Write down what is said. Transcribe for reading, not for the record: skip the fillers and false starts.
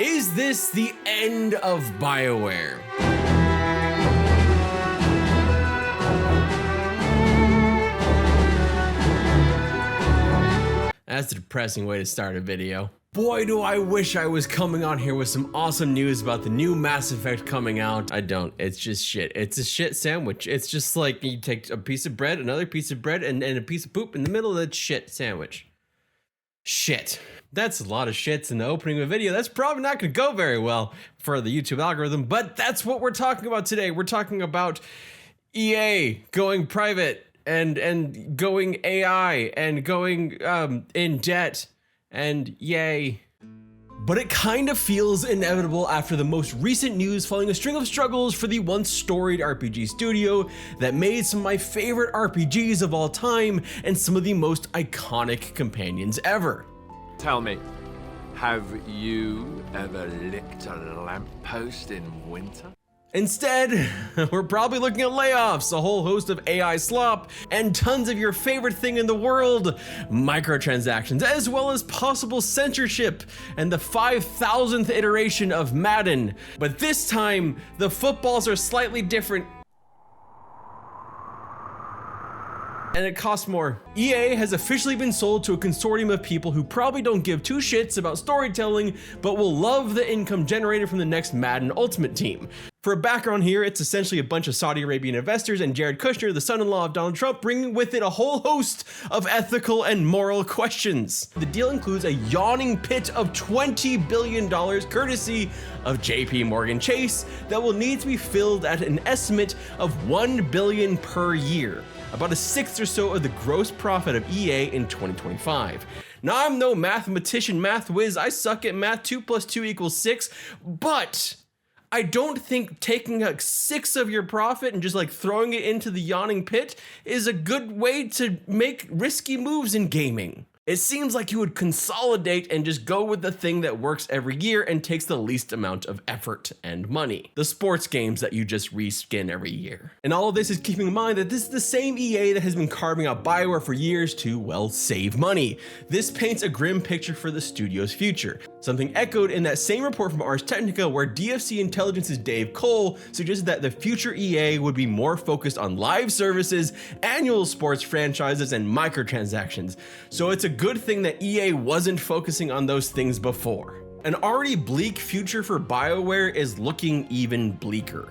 Is this the end of BioWare? That's a depressing way to start a video. Boy, do I wish I was coming on here with some awesome news about the new Mass Effect coming out. I don't. It's just shit. It's a shit sandwich. It's just like you take a piece of bread, another piece of bread, and a piece of poop in the middle of that shit sandwich. Shit. That's a lot of shits in the opening of a video. That's probably not going to go very well for the YouTube algorithm, but that's what we're talking about today. We're talking about EA going private and going AI and going in debt and yay. But it kind of feels inevitable after the most recent news following a string of struggles for the once storied RPG studio that made some of my favorite RPGs of all time and some of the most iconic companions ever. Tell me, have you ever licked a lamppost in winter? Instead, we're probably looking at layoffs, a whole host of AI slop, and tons of your favorite thing in the world, microtransactions, as well as possible censorship and the 5,000th iteration of Madden. But this time, the footballs are slightly different. And it costs more. EA has officially been sold to a consortium of people who probably don't give two shits about storytelling, but will love the income generated from the next Madden Ultimate Team. For a background here, it's essentially a bunch of Saudi Arabian investors and Jared Kushner, the son-in-law of Donald Trump, bringing with it a whole host of ethical and moral questions. The deal includes a yawning pit of $20 billion courtesy of JP Morgan Chase that will need to be filled at an estimate of $1 billion per year, about a sixth or so of the gross profit of EA in 2025. Now, I'm no mathematician, math whiz, I suck at math, 2 + 2 = 6, but I don't think taking like 6 of your profit and just like throwing it into the yawning pit is a good way to make risky moves in gaming. It seems like you would consolidate and just go with the thing that works every year and takes the least amount of effort and money. The sports games that you just reskin every year. And all of this is keeping in mind that this is the same EA that has been carving out BioWare for years to, well, save money. This paints a grim picture for the studio's future. Something echoed in that same report from Ars Technica where DFC Intelligence's Dave Cole suggested that the future EA would be more focused on live services, annual sports franchises, and microtransactions. So it's a good thing that EA wasn't focusing on those things before. An already bleak future for BioWare is looking even bleaker.